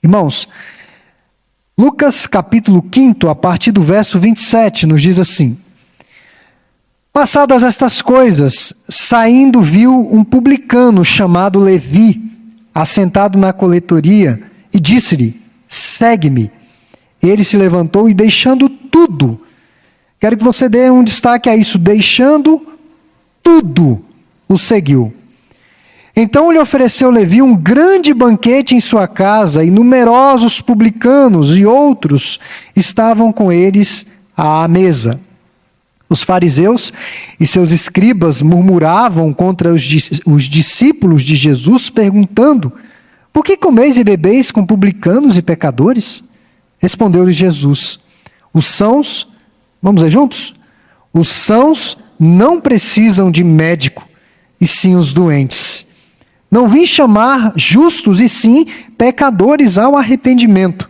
Irmãos, Lucas capítulo 5, a partir do verso 27, nos diz assim: Passadas estas coisas, saindo viu um publicano chamado Levi, assentado na coletoria, e disse-lhe: Segue-me. Ele se levantou e, deixando tudo, quero que você dê um destaque a isso, deixando tudo, o seguiu. Então lhe ofereceu Levi um grande banquete em sua casa, e numerosos publicanos e outros estavam com eles à mesa. Os fariseus e seus escribas murmuravam contra os discípulos de Jesus, perguntando: Por que comeis e bebeis com publicanos e pecadores? Respondeu-lhe Jesus: Os sãos, vamos ler juntos? Os sãos não precisam de médico, e sim os doentes. Não vim chamar justos, e sim pecadores ao arrependimento.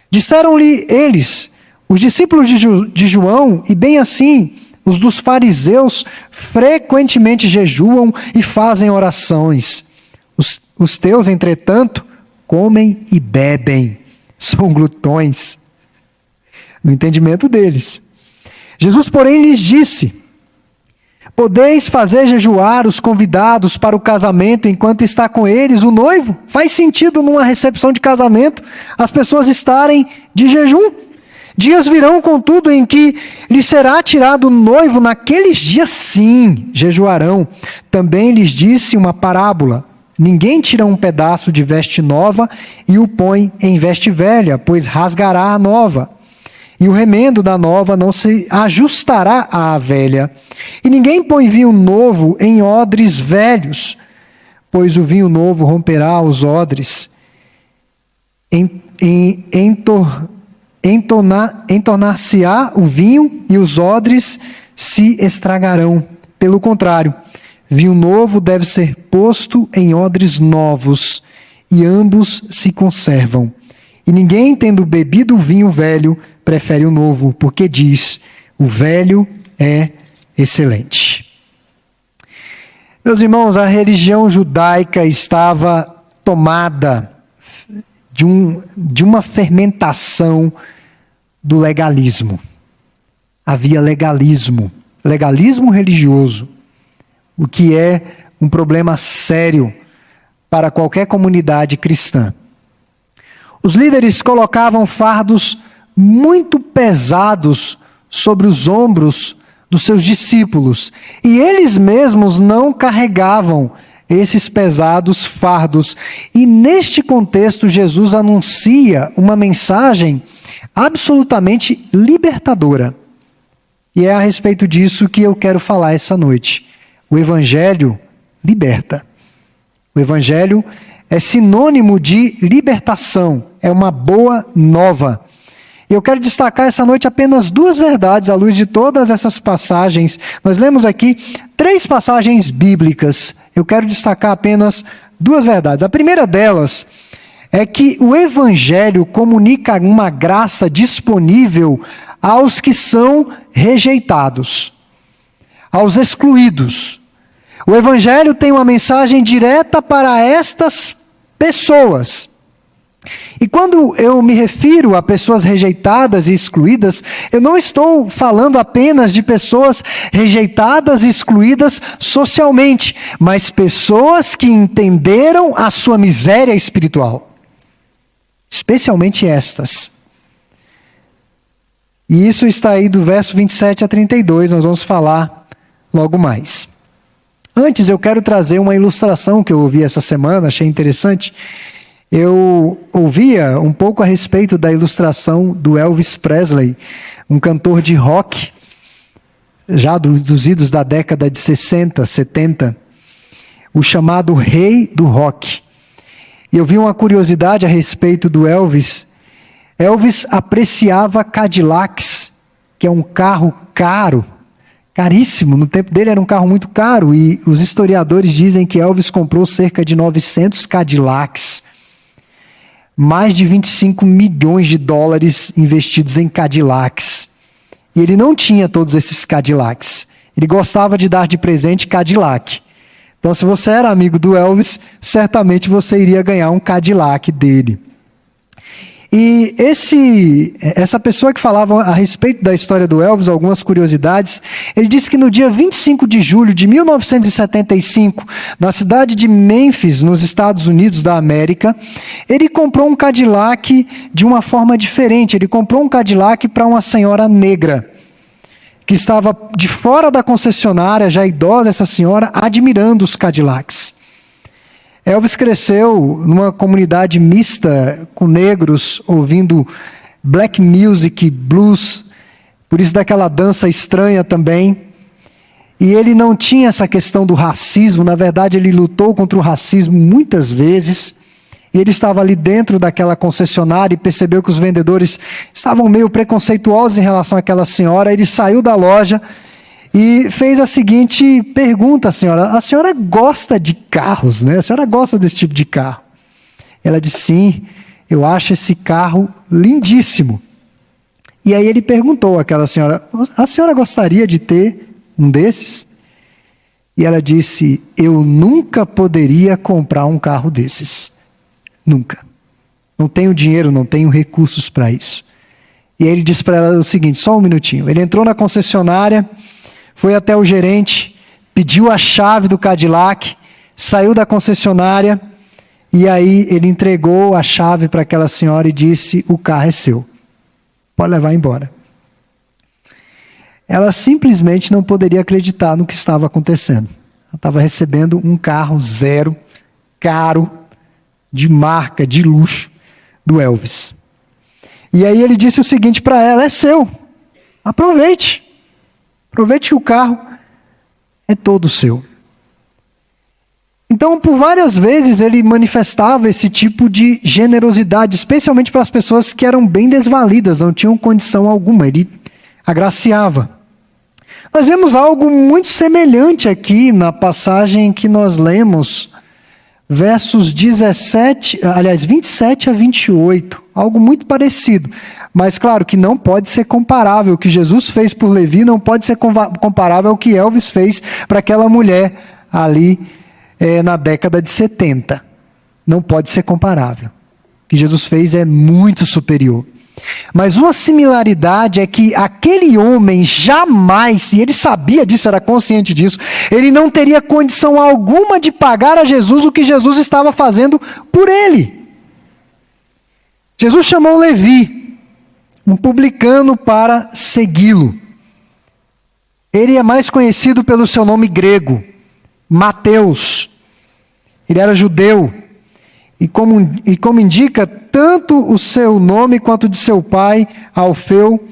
Disseram-lhe eles: Os discípulos de João, e bem assim os dos fariseus, frequentemente jejuam e fazem orações. Os teus, entretanto, comem e bebem. São glutões. No entendimento deles. Jesus, porém, lhes disse: Podeis fazer jejuar os convidados para o casamento enquanto está com eles o noivo? Faz sentido numa recepção de casamento as pessoas estarem de jejum? Dias virão, contudo, em que lhes será tirado o noivo, naqueles dias sim, jejuarão. Também lhes disse uma parábola: Ninguém tira um pedaço de veste nova e o põe em veste velha, pois rasgará a nova. E o remendo da nova não se ajustará à velha. E ninguém põe vinho novo em odres velhos, pois o vinho novo romperá os odres, entornar-se-á o vinho e os odres se estragarão. Pelo contrário, vinho novo deve ser posto em odres novos, e ambos se conservam. E ninguém, tendo bebido o vinho velho, prefere o novo, porque diz: o velho é excelente. Meus irmãos, a religião judaica estava tomada de uma fermentação do legalismo. Havia legalismo religioso, o que é um problema sério para qualquer comunidade cristã. Os líderes colocavam fardos muito pesados sobre os ombros dos seus discípulos, e eles mesmos não carregavam esses pesados fardos. E neste contexto, Jesus anuncia uma mensagem absolutamente libertadora. E é a respeito disso que eu quero falar essa noite. O Evangelho liberta. O Evangelho é sinônimo de libertação, é uma boa nova. E eu quero destacar essa noite apenas duas verdades à luz de todas essas passagens. Nós lemos aqui 3 passagens bíblicas. Eu quero destacar apenas duas verdades. A primeira delas é que o Evangelho comunica uma graça disponível aos que são rejeitados, aos excluídos. O Evangelho tem uma mensagem direta para estas pessoas. E quando eu me refiro a pessoas rejeitadas e excluídas, eu não estou falando apenas de pessoas rejeitadas e excluídas socialmente, mas pessoas que entenderam a sua miséria espiritual. Especialmente estas. E isso está aí do verso 27 a 32, nós vamos falar logo mais. Antes, eu quero trazer uma ilustração que eu ouvi essa semana, achei interessante. Eu ouvia um pouco a respeito da ilustração do Elvis Presley, um cantor de rock, já dos idos da década de 60, 70, o chamado Rei do Rock. E eu vi uma curiosidade a respeito do Elvis. Elvis apreciava Cadillacs, que é um carro caro, caríssimo. No tempo dele era um carro muito caro, e os historiadores dizem que Elvis comprou cerca de 900 Cadillacs. Mais de 25 milhões de dólares investidos em Cadillacs. E ele não tinha todos esses Cadillacs. Ele gostava de dar de presente Cadillac. Então, se você era amigo do Elvis, certamente você iria ganhar um Cadillac dele. E essa pessoa que falava a respeito da história do Elvis, algumas curiosidades, ele disse que no dia 25 de julho de 1975, na cidade de Memphis, nos Estados Unidos da América, ele comprou um Cadillac de uma forma diferente. Ele comprou um Cadillac para uma senhora negra, que estava de fora da concessionária, já idosa essa senhora, admirando os Cadillacs. Elvis cresceu numa comunidade mista com negros, ouvindo black music, blues, por isso daquela dança estranha também. E ele não tinha essa questão do racismo, na verdade ele lutou contra o racismo muitas vezes. E ele estava ali dentro daquela concessionária e percebeu que os vendedores estavam meio preconceituosos em relação àquela senhora. Ele saiu da loja e fez a seguinte pergunta à senhora: a senhora gosta de carros, né? A senhora gosta desse tipo de carro? Ela disse: sim, eu acho esse carro lindíssimo. E aí ele perguntou àquela senhora: a senhora gostaria de ter um desses? E ela disse: eu nunca poderia comprar um carro desses. Nunca. Não tenho dinheiro, não tenho recursos para isso. E aí ele disse para ela o seguinte: só um minutinho. Ele entrou na concessionária, foi até o gerente, pediu a chave do Cadillac, saiu da concessionária e aí ele entregou a chave para aquela senhora e disse: o carro é seu, pode levar embora. Ela simplesmente não poderia acreditar no que estava acontecendo. Ela estava recebendo um carro zero, caro, de marca, de luxo, do Elvis. E aí ele disse o seguinte para ela: é seu, aproveite. Aproveite que o carro é todo seu. Então, por várias vezes, ele manifestava esse tipo de generosidade, especialmente para as pessoas que eram bem desvalidas, não tinham condição alguma. Ele agraciava. Nós vemos algo muito semelhante aqui na passagem que nós lemos, versos 27 a 28, algo muito parecido. Mas claro que não pode ser comparável. O que Jesus fez por Levi não pode ser comparável ao que Elvis fez para aquela mulher ali na década de 70. Não pode ser comparável. O que Jesus fez é muito superior. Mas uma similaridade é que aquele homem jamais, e ele sabia disso, era consciente disso, ele não teria condição alguma de pagar a Jesus o que Jesus estava fazendo por ele. Jesus chamou Levi, um publicano, para segui-lo. Ele é mais conhecido pelo seu nome grego, Mateus. Ele era judeu. E como indica, tanto o seu nome quanto de seu pai, Alfeu,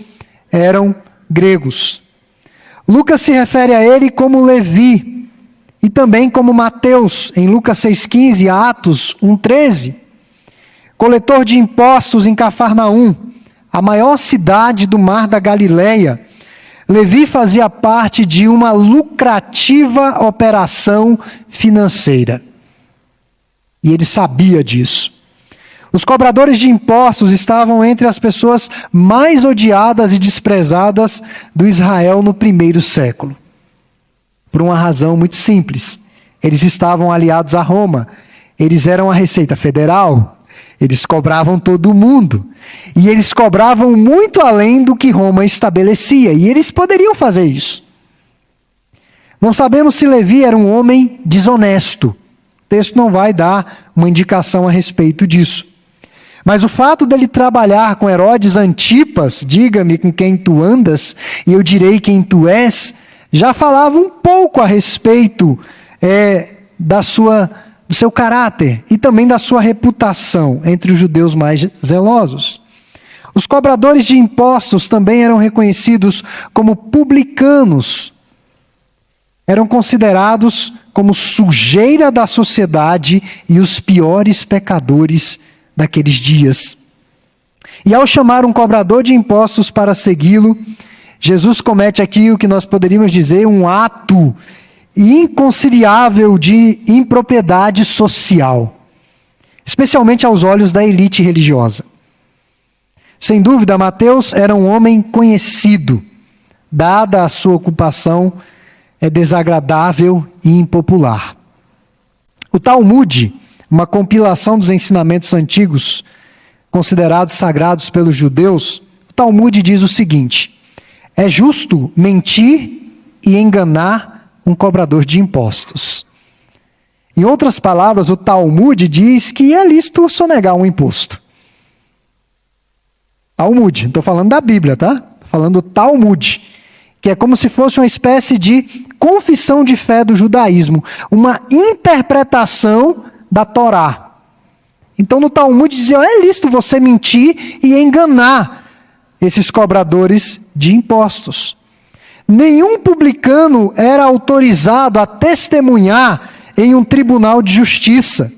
eram gregos. Lucas se refere a ele como Levi, e também como Mateus, em Lucas 6,15, Atos 1,13. Coletor de impostos em Cafarnaum, a maior cidade do mar da Galileia. Levi fazia parte de uma lucrativa operação financeira. E ele sabia disso. Os cobradores de impostos estavam entre as pessoas mais odiadas e desprezadas do Israel no primeiro século. Por uma razão muito simples. Eles estavam aliados a Roma. Eles eram a Receita Federal. Eles cobravam todo mundo. E eles cobravam muito além do que Roma estabelecia. E eles poderiam fazer isso. Não sabemos se Levi era um homem desonesto. O texto não vai dar uma indicação a respeito disso. Mas o fato dele trabalhar com Herodes Antipas, diga-me com quem tu andas, e eu direi quem tu és, já falava um pouco a respeito do seu caráter e também da sua reputação entre os judeus mais zelosos. Os cobradores de impostos também eram reconhecidos como publicanos. Eram considerados como sujeira da sociedade e os piores pecadores daqueles dias. E ao chamar um cobrador de impostos para segui-lo, Jesus comete aqui o que nós poderíamos dizer um ato inconciliável de impropriedade social, especialmente aos olhos da elite religiosa. Sem dúvida, Mateus era um homem conhecido, dada a sua ocupação desagradável e impopular. O Talmud, uma compilação dos ensinamentos antigos considerados sagrados pelos judeus, o Talmud diz o seguinte: é justo mentir e enganar um cobrador de impostos. Em outras palavras, o Talmud diz que é lícito sonegar um imposto. Talmud, não estou falando da Bíblia, tá? Estou falando do Talmud, que é como se fosse uma espécie de confissão de fé do judaísmo, uma interpretação da Torá. Então no Talmud dizia, é lícito você mentir e enganar esses cobradores de impostos. Nenhum publicano era autorizado a testemunhar em um tribunal de justiça,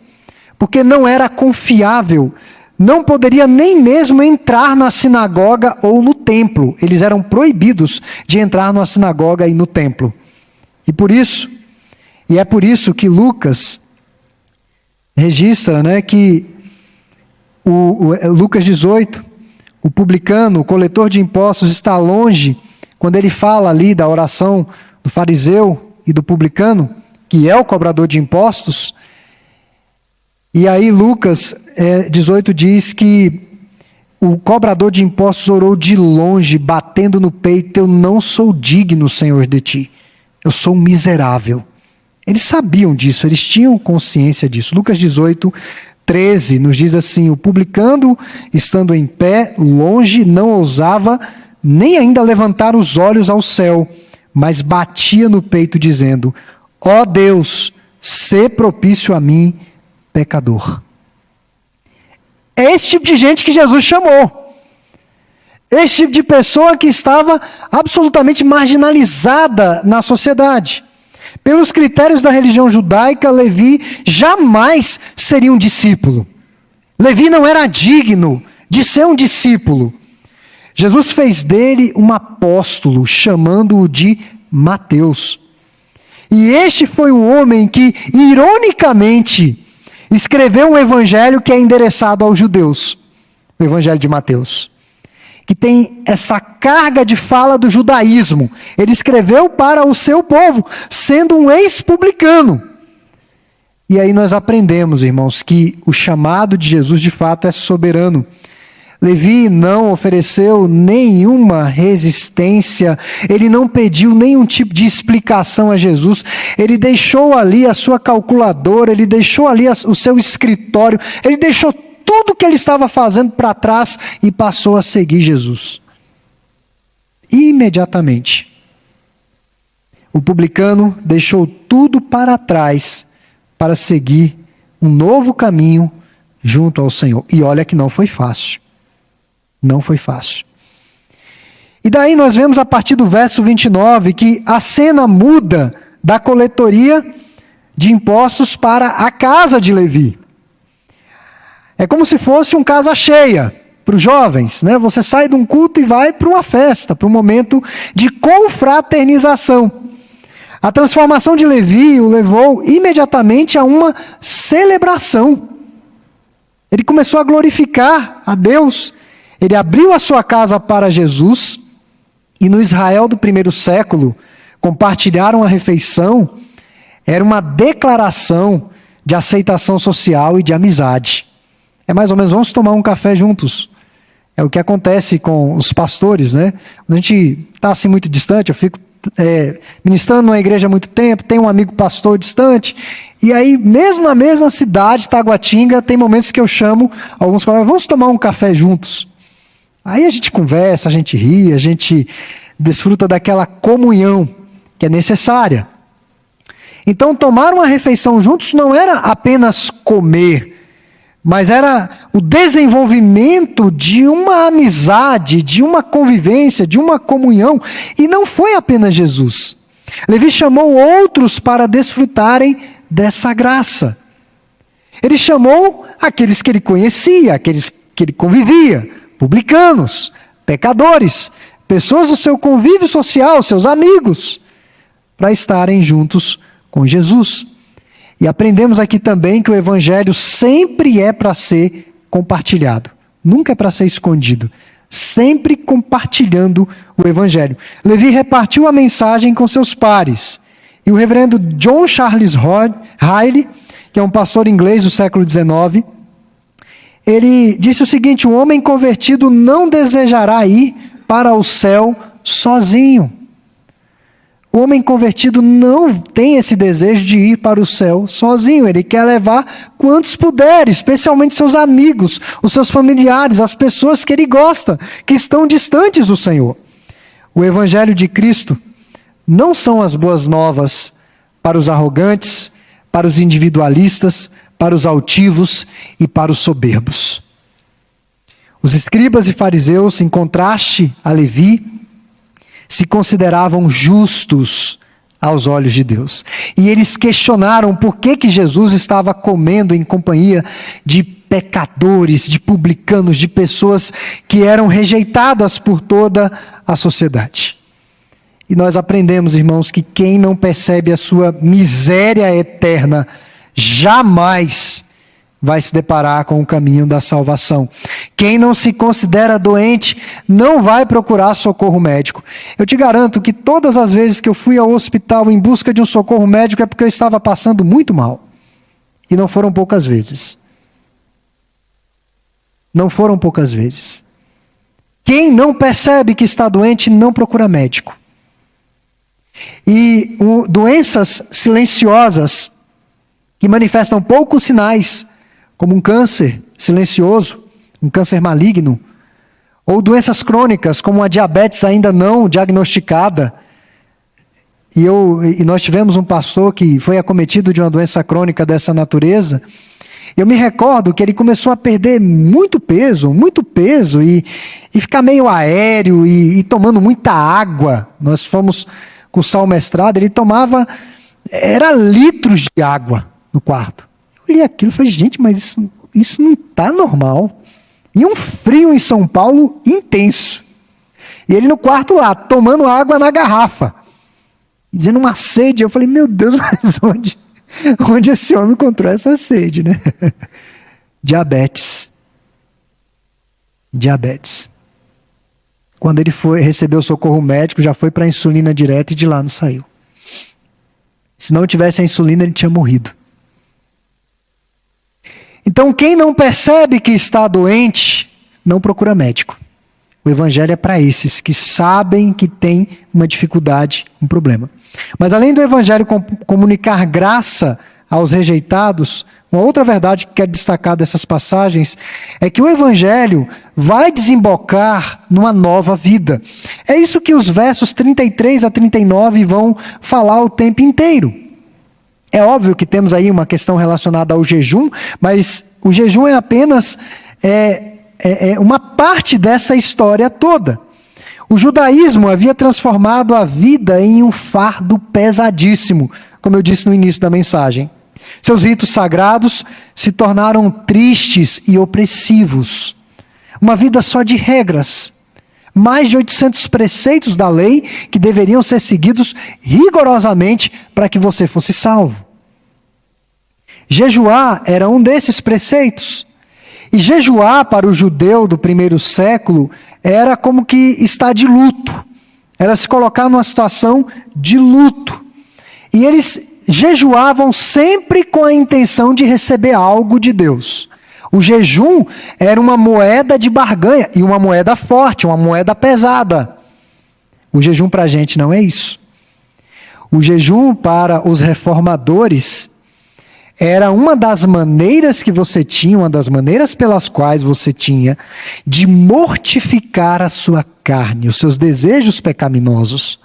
porque não era confiável, não poderia nem mesmo entrar na sinagoga ou no templo. Eles eram proibidos de entrar na sinagoga e no templo. E é por isso que Lucas registra, que Lucas 18, o publicano, o coletor de impostos, está longe, quando ele fala ali da oração do fariseu e do publicano, que é o cobrador de impostos. E aí Lucas 18 diz que o cobrador de impostos orou de longe, batendo no peito: eu não sou digno, Senhor, de ti. Eu sou um miserável. Eles sabiam disso, eles tinham consciência disso. Lucas 18, 13 nos diz assim: o publicano, estando em pé, longe, não ousava nem ainda levantar os olhos ao céu, mas batia no peito, dizendo: ó Deus, sê propício a mim, pecador. É esse tipo de gente que Jesus chamou. Esse tipo de pessoa que estava absolutamente marginalizada na sociedade. Pelos critérios da religião judaica, Levi jamais seria um discípulo. Levi não era digno de ser um discípulo. Jesus fez dele um apóstolo, chamando-o de Mateus. E este foi um homem que, ironicamente, escreveu um evangelho que é endereçado aos judeus, o evangelho de Mateus, que tem essa carga de fala do judaísmo. Ele escreveu para o seu povo, sendo um ex-publicano. E aí nós aprendemos, irmãos, que o chamado de Jesus de fato é soberano. Levi não ofereceu nenhuma resistência, ele não pediu nenhum tipo de explicação a Jesus, ele deixou ali a sua calculadora, ele deixou ali o seu escritório, ele deixou tudo que ele estava fazendo para trás e passou a seguir Jesus. Imediatamente. O publicano deixou tudo para trás para seguir um novo caminho junto ao Senhor. E olha que não foi fácil. Não foi fácil. E daí nós vemos a partir do verso 29 que a cena muda da coletoria de impostos para a casa de Levi. É como se fosse um casa cheia para os jovens, né? Você sai de um culto e vai para uma festa, para um momento de confraternização. A transformação de Levi o levou imediatamente a uma celebração. Ele começou a glorificar a Deus. Ele abriu a sua casa para Jesus, e no Israel do primeiro século, compartilharam a refeição, era uma declaração de aceitação social e de amizade. É mais ou menos, vamos tomar um café juntos. É o que acontece com os pastores, né? Quando a gente está assim muito distante, eu fico ministrando numa igreja há muito tempo, tem um amigo pastor distante, e aí mesmo na mesma cidade, Taguatinga, tem momentos que eu chamo alguns colegas, vamos tomar um café juntos. Aí a gente conversa, a gente ri, a gente desfruta daquela comunhão que é necessária. Então, tomar uma refeição juntos não era apenas comer, mas era o desenvolvimento de uma amizade, de uma convivência, de uma comunhão. E não foi apenas Jesus. Levi chamou outros para desfrutarem dessa graça. Ele chamou aqueles que ele conhecia, aqueles que ele convivia, publicanos, pecadores, pessoas do seu convívio social, seus amigos, para estarem juntos com Jesus. E aprendemos aqui também que o evangelho sempre é para ser compartilhado, nunca é para ser escondido, sempre compartilhando o evangelho. Levi repartiu a mensagem com seus pares, e o reverendo John Charles Riley, que é um pastor inglês do século XIX, ele disse o seguinte: o homem convertido não desejará ir para o céu sozinho. O homem convertido não tem esse desejo de ir para o céu sozinho. Ele quer levar quantos puder, especialmente seus amigos, os seus familiares, as pessoas que ele gosta, que estão distantes do Senhor. O Evangelho de Cristo não são as boas novas para os arrogantes, para os individualistas, para os altivos e para os soberbos. Os escribas e fariseus, em contraste a Levi, se consideravam justos aos olhos de Deus. E eles questionaram por que Jesus estava comendo em companhia de pecadores, de publicanos, de pessoas que eram rejeitadas por toda a sociedade. E nós aprendemos, irmãos, que quem não percebe a sua miséria eterna jamais vai se deparar com o caminho da salvação. Quem não se considera doente não vai procurar socorro médico. Eu te garanto que todas as vezes que eu fui ao hospital em busca de um socorro médico é porque eu estava passando muito mal. E não foram poucas vezes. Não foram poucas vezes. Quem não percebe que está doente não procura médico. E doenças silenciosas que manifestam poucos sinais, como um câncer silencioso, um câncer maligno, ou doenças crônicas, como a diabetes ainda não diagnosticada. E nós tivemos um pastor que foi acometido de uma doença crônica dessa natureza. Eu me recordo que ele começou a perder muito peso, e ficar meio aéreo, e tomando muita água. Nós fomos cursar o mestrado, ele tomava, era litros de água no quarto. Eu li aquilo e falei, gente, mas isso não está normal. E um frio em São Paulo intenso. E ele no quarto lá, tomando água na garrafa. Dizendo uma sede. Eu falei, meu Deus, mas onde esse homem encontrou essa sede, né? Diabetes. Quando ele recebeu socorro médico, já foi para a insulina direto e de lá não saiu. Se não tivesse a insulina, ele tinha morrido. Então, quem não percebe que está doente, não procura médico. O Evangelho é para esses que sabem que tem uma dificuldade, um problema. Mas além do Evangelho comunicar graça aos rejeitados, uma outra verdade que quero destacar dessas passagens é que o Evangelho vai desembocar numa nova vida. É isso que os versos 33 a 39 vão falar o tempo inteiro. É óbvio que temos aí uma questão relacionada ao jejum, mas o jejum é apenas uma parte dessa história toda. O judaísmo havia transformado a vida em um fardo pesadíssimo, como eu disse no início da mensagem. Seus ritos sagrados se tornaram tristes e opressivos. Uma vida só de regras. Mais de 800 preceitos da lei que deveriam ser seguidos rigorosamente para que você fosse salvo. Jejuar era um desses preceitos. E jejuar para o judeu do primeiro século era como que estar de luto. Era se colocar numa situação de luto. E eles jejuavam sempre com a intenção de receber algo de Deus. O jejum era uma moeda de barganha, e uma moeda forte, uma moeda pesada. O jejum para a gente não é isso. O jejum para os reformadores era uma das maneiras que você tinha, uma das maneiras pelas quais você tinha de mortificar a sua carne, os seus desejos pecaminosos.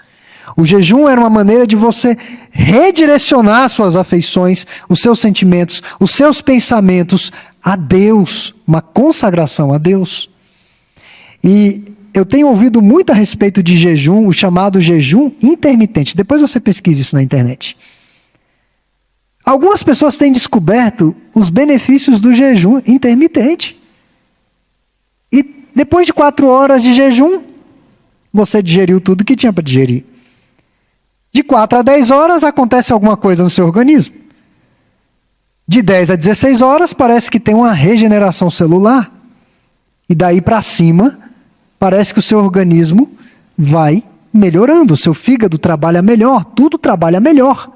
O jejum era uma maneira de você redirecionar suas afeições, os seus sentimentos, os seus pensamentos a Deus, uma consagração a Deus. E eu tenho ouvido muito a respeito de jejum, o chamado jejum intermitente. Depois você pesquisa isso na internet. Algumas pessoas têm descoberto os benefícios do jejum intermitente. E depois de 4 horas de jejum, você digeriu tudo que tinha para digerir. De 4 a 10 horas acontece alguma coisa no seu organismo. De 10 a 16 horas parece que tem uma regeneração celular. E daí para cima, parece que o seu organismo vai melhorando. O seu fígado trabalha melhor, tudo trabalha melhor.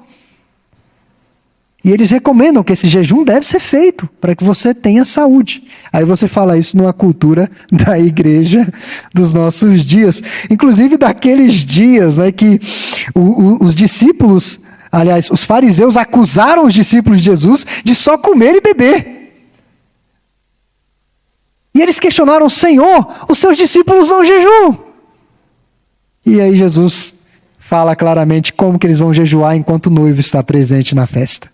E eles recomendam que esse jejum deve ser feito para que você tenha saúde. Aí você fala isso numa cultura da igreja dos nossos dias. Inclusive daqueles dias, né, que os discípulos, aliás, os fariseus acusaram os discípulos de Jesus de só comer e beber. E eles questionaram: Senhor, os seus discípulos não jejuam. E aí Jesus fala claramente como que eles vão jejuar enquanto o noivo está presente na festa.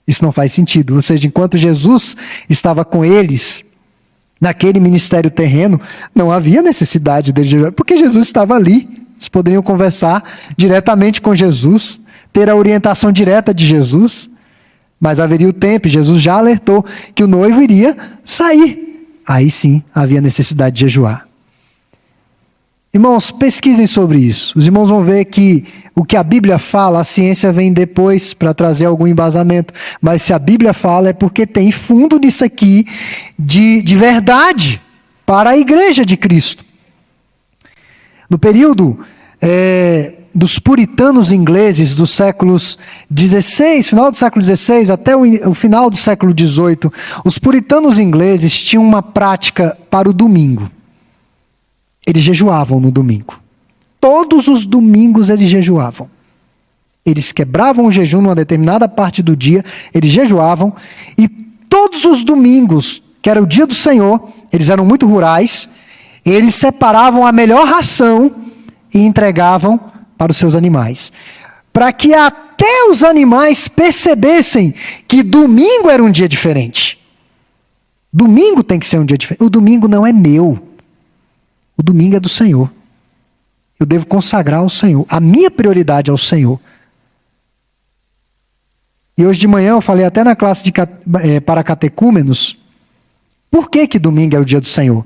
Isso não faz sentido. Ou seja, enquanto Jesus estava com eles, naquele ministério terreno, não havia necessidade de jejuar, porque Jesus estava ali. Eles poderiam conversar diretamente com Jesus, ter a orientação direta de Jesus, mas haveria o tempo, Jesus já alertou que o noivo iria sair. Aí sim havia necessidade de jejuar. Irmãos, pesquisem sobre isso. Os irmãos vão ver que o que a Bíblia fala, a ciência vem depois para trazer algum embasamento. Mas se a Bíblia fala, é porque tem fundo nisso aqui de verdade para a igreja de Cristo. No período dos puritanos ingleses dos séculos XVI, final do século XVI até o final do século XVIII, os puritanos ingleses tinham uma prática para o domingo. Eles jejuavam no domingo. Todos os domingos eles jejuavam. Eles quebravam o jejum numa determinada parte do dia, eles jejuavam, e todos os domingos, que era o dia do Senhor, eles eram muito rurais, eles separavam a melhor ração e entregavam para os seus animais. Para que até os animais percebessem que domingo era um dia diferente. Domingo tem que ser um dia diferente. O domingo não é meu. O domingo é do Senhor. Eu devo consagrar ao Senhor. A minha prioridade é o Senhor. E hoje de manhã eu falei até na classe para catecúmenos, por que domingo é o dia do Senhor?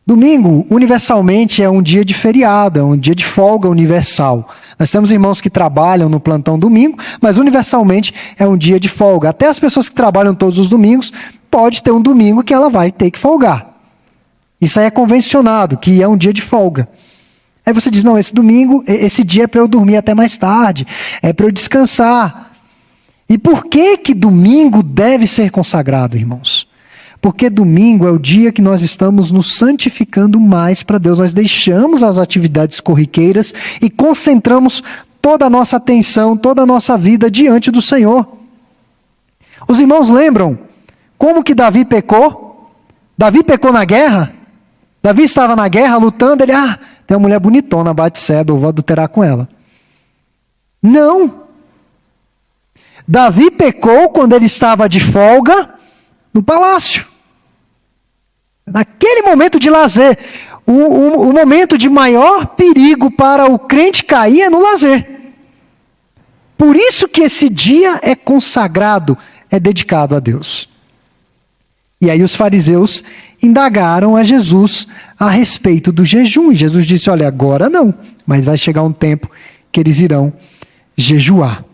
Domingo, universalmente, é um dia de feriado, é um dia de folga universal. Nós temos irmãos que trabalham no plantão domingo, mas universalmente é um dia de folga. Até as pessoas que trabalham todos os domingos, pode ter um domingo que ela vai ter que folgar. Isso aí é convencionado, que é um dia de folga. Aí você diz, não, esse domingo, esse dia é para eu dormir até mais tarde, é para eu descansar. E por que domingo deve ser consagrado, irmãos? Porque domingo é o dia que nós estamos nos santificando mais para Deus. Nós deixamos as atividades corriqueiras e concentramos toda a nossa atenção, toda a nossa vida diante do Senhor. Os irmãos lembram como que Davi pecou? Davi pecou na guerra? Davi estava na guerra lutando, ele, tem uma mulher bonitona, Batseba, eu vou adulterar com ela. Não. Davi pecou quando ele estava de folga no palácio. Naquele momento de lazer. O momento de maior perigo para o crente cair é no lazer. Por isso que esse dia é consagrado, é dedicado a Deus. E aí os fariseus indagaram a Jesus a respeito do jejum. E Jesus disse, olha, agora não, mas vai chegar um tempo que eles irão jejuar.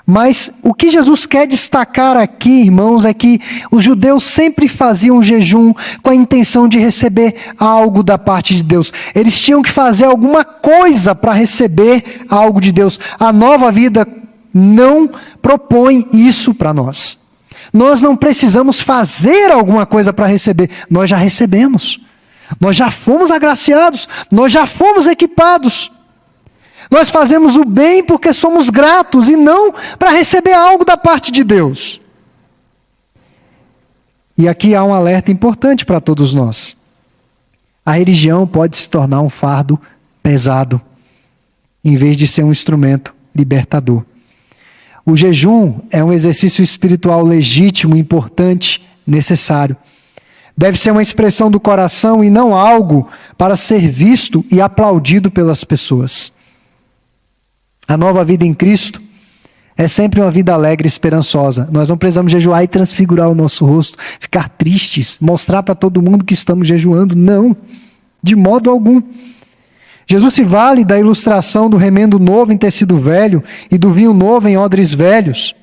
Mas o que Jesus quer destacar aqui, irmãos, é que os judeus sempre faziam jejum com a intenção de receber algo da parte de Deus. Eles tinham que fazer alguma coisa para receber algo de Deus. A nova vida não propõe isso para nós. Nós não precisamos fazer alguma coisa para receber. Nós já recebemos. Nós já fomos agraciados. Nós já fomos equipados. Nós fazemos o bem porque somos gratos e não para receber algo da parte de Deus. E aqui há um alerta importante para todos nós. A religião pode se tornar um fardo pesado, em vez de ser um instrumento libertador. O jejum é um exercício espiritual legítimo, importante, necessário. Deve ser uma expressão do coração e não algo para ser visto e aplaudido pelas pessoas. A nova vida em Cristo é sempre uma vida alegre e esperançosa. Nós não precisamos jejuar e transfigurar o nosso rosto, ficar tristes, mostrar para todo mundo que estamos jejuando. Não, de modo algum. Jesus se vale da ilustração do remendo novo em tecido velho e do vinho novo em odres velhos.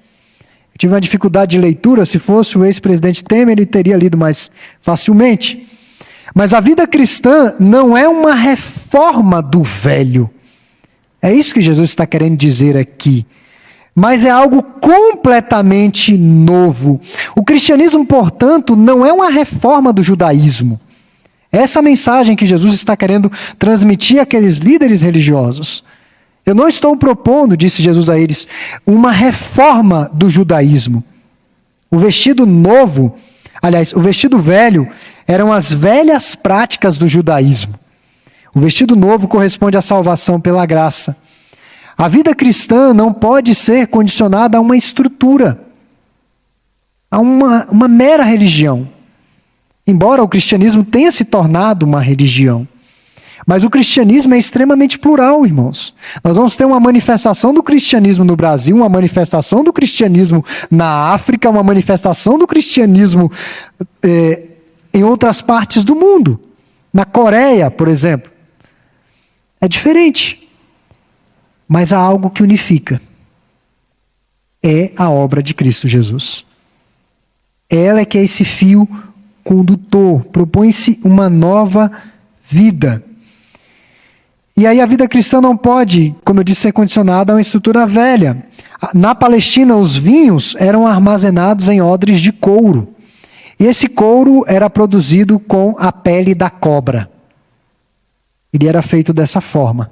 Eu tive uma dificuldade de leitura, se fosse o ex-presidente Temer, ele teria lido mais facilmente. Mas a vida cristã não é uma reforma do velho. É isso que Jesus está querendo dizer aqui. mas é algo completamente novo. O cristianismo, portanto, não é uma reforma do judaísmo. Essa mensagem que Jesus está querendo transmitir àqueles líderes religiosos. Eu não estou propondo, disse Jesus a eles, uma reforma do judaísmo. O vestido novo, aliás, o vestido velho, eram as velhas práticas do judaísmo. O vestido novo corresponde à salvação pela graça. A vida cristã não pode ser condicionada a uma estrutura, a uma mera religião. Embora o cristianismo tenha se tornado uma religião. Mas o cristianismo é extremamente plural, irmãos. Nós vamos ter uma manifestação do cristianismo no Brasil, uma manifestação do cristianismo na África, uma manifestação do cristianismo em outras partes do mundo. Na Coreia, por exemplo. É diferente. Mas há algo que unifica. É a obra de Cristo Jesus. Ela é que é esse fio condutor. Propõe-se uma nova vida. E aí a vida cristã não pode, como eu disse, ser condicionada a uma estrutura velha. Na Palestina, os vinhos eram armazenados em odres de couro. E esse couro era produzido com a pele da cobra. Ele era feito dessa forma.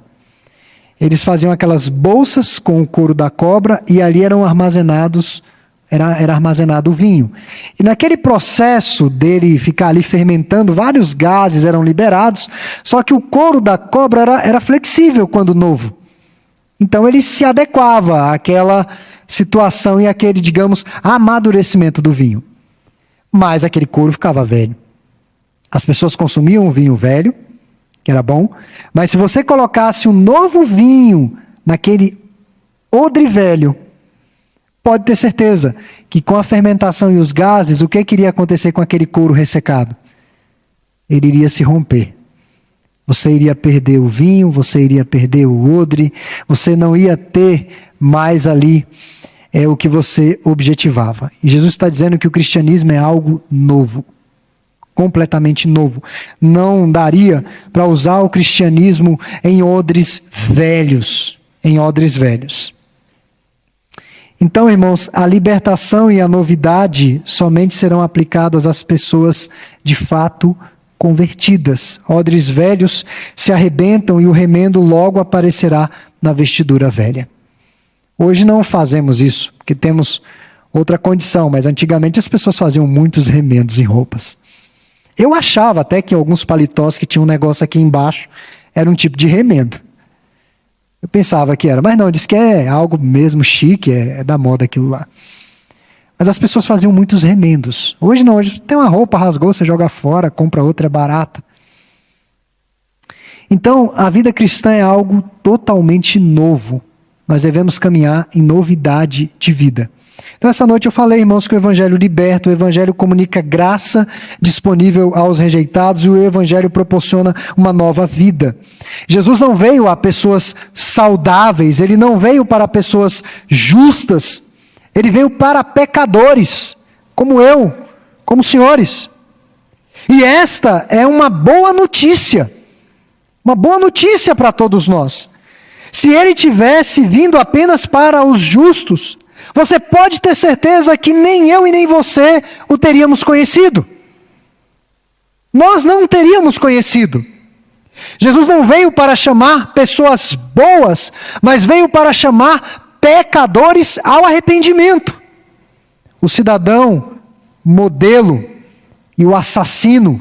Eles faziam aquelas bolsas com o couro da cobra e ali era armazenado o vinho. E naquele processo dele ficar ali fermentando, vários gases eram liberados, só que o couro da cobra era flexível quando novo. Então ele se adequava àquela situação e àquele, digamos, amadurecimento do vinho. Mas aquele couro ficava velho. As pessoas consumiam o vinho velho, que era bom, mas se você colocasse um novo vinho naquele odre velho, pode ter certeza que com a fermentação e os gases, o que iria acontecer com aquele couro ressecado? Ele iria se romper. Você iria perder o vinho, você iria perder o odre, você não ia ter mais ali o que você objetivava. E Jesus está dizendo que o cristianismo é algo novo. Completamente novo. Não daria para usar o cristianismo em odres velhos. Em odres velhos. Então, irmãos, a libertação e a novidade somente serão aplicadas às pessoas de fato convertidas. Odres velhos se arrebentam e o remendo logo aparecerá na vestidura velha. Hoje não fazemos isso, porque temos outra condição, mas antigamente as pessoas faziam muitos remendos em roupas. Eu achava até que alguns paletós que tinham um negócio aqui embaixo era um tipo de remendo. Eu pensava que era, mas não, diz que é algo mesmo chique, é da moda aquilo lá. Mas as pessoas faziam muitos remendos. Hoje não, hoje tem uma roupa, rasgou, você joga fora, compra outra, é barata. Então, a vida cristã é algo totalmente novo. Nós devemos caminhar em novidade de vida. Então, essa noite eu falei, irmãos, que o Evangelho liberta, o Evangelho comunica graça disponível aos rejeitados e o Evangelho proporciona uma nova vida. Jesus não veio a pessoas saudáveis, Ele não veio para pessoas justas, Ele veio para pecadores, como eu, como os senhores. E esta é uma boa notícia para todos nós. Se Ele tivesse vindo apenas para os justos, você pode ter certeza que nem eu e nem você o teríamos conhecido. Nós não o teríamos conhecido. Jesus não veio para chamar pessoas boas, mas veio para chamar pecadores ao arrependimento. O cidadão modelo e o assassino,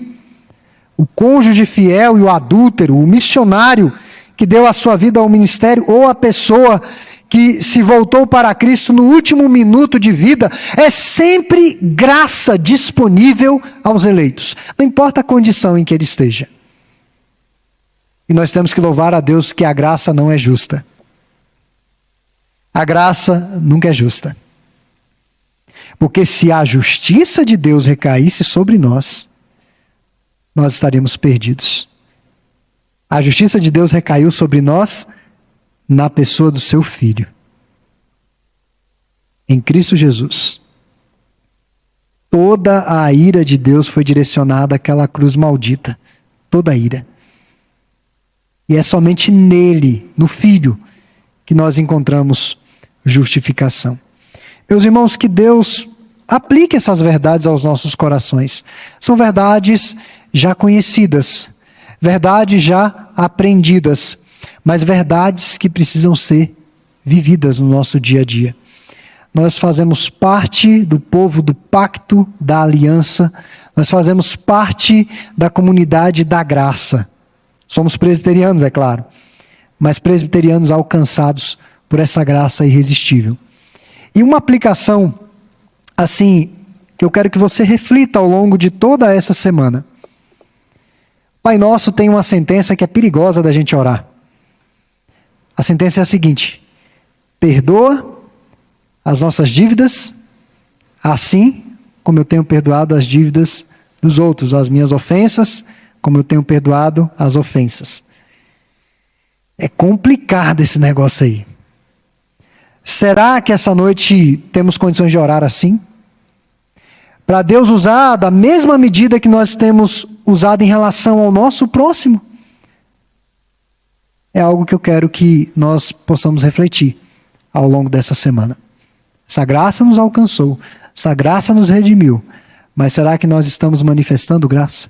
o cônjuge fiel e o adúltero, o missionário que deu a sua vida ao ministério, ou a pessoa que se voltou para Cristo no último minuto de vida, é sempre graça disponível aos eleitos. Não importa a condição em que ele esteja. E nós temos que louvar a Deus que a graça não é justa. A graça nunca é justa. Porque se a justiça de Deus recaísse sobre nós, nós estaríamos perdidos. A justiça de Deus recaiu sobre nós na pessoa do seu Filho. Em Cristo Jesus. Toda a ira de Deus foi direcionada àquela cruz maldita. Toda a ira. E é somente nele, no Filho, que nós encontramos justificação. Meus irmãos, que Deus aplique essas verdades aos nossos corações. São verdades já conhecidas, verdades já aprendidas, mas verdades que precisam ser vividas no nosso dia a dia. Nós fazemos parte do povo do pacto da aliança, nós fazemos parte da comunidade da graça. Somos presbiterianos, é claro, mas presbiterianos alcançados por essa graça irresistível. E uma aplicação, assim, que eu quero que você reflita ao longo de toda essa semana. Pai Nosso tem uma sentença que é perigosa da gente orar. A sentença é a seguinte: perdoa as nossas dívidas, assim como eu tenho perdoado as dívidas dos outros, as minhas ofensas, como eu tenho perdoado as ofensas. É complicado esse negócio aí. Será que essa noite temos condições de orar assim? Para Deus usar da mesma medida que nós temos usado em relação ao nosso próximo? É algo que eu quero que nós possamos refletir ao longo dessa semana. Essa graça nos alcançou, essa graça nos redimiu, mas será que nós estamos manifestando graça?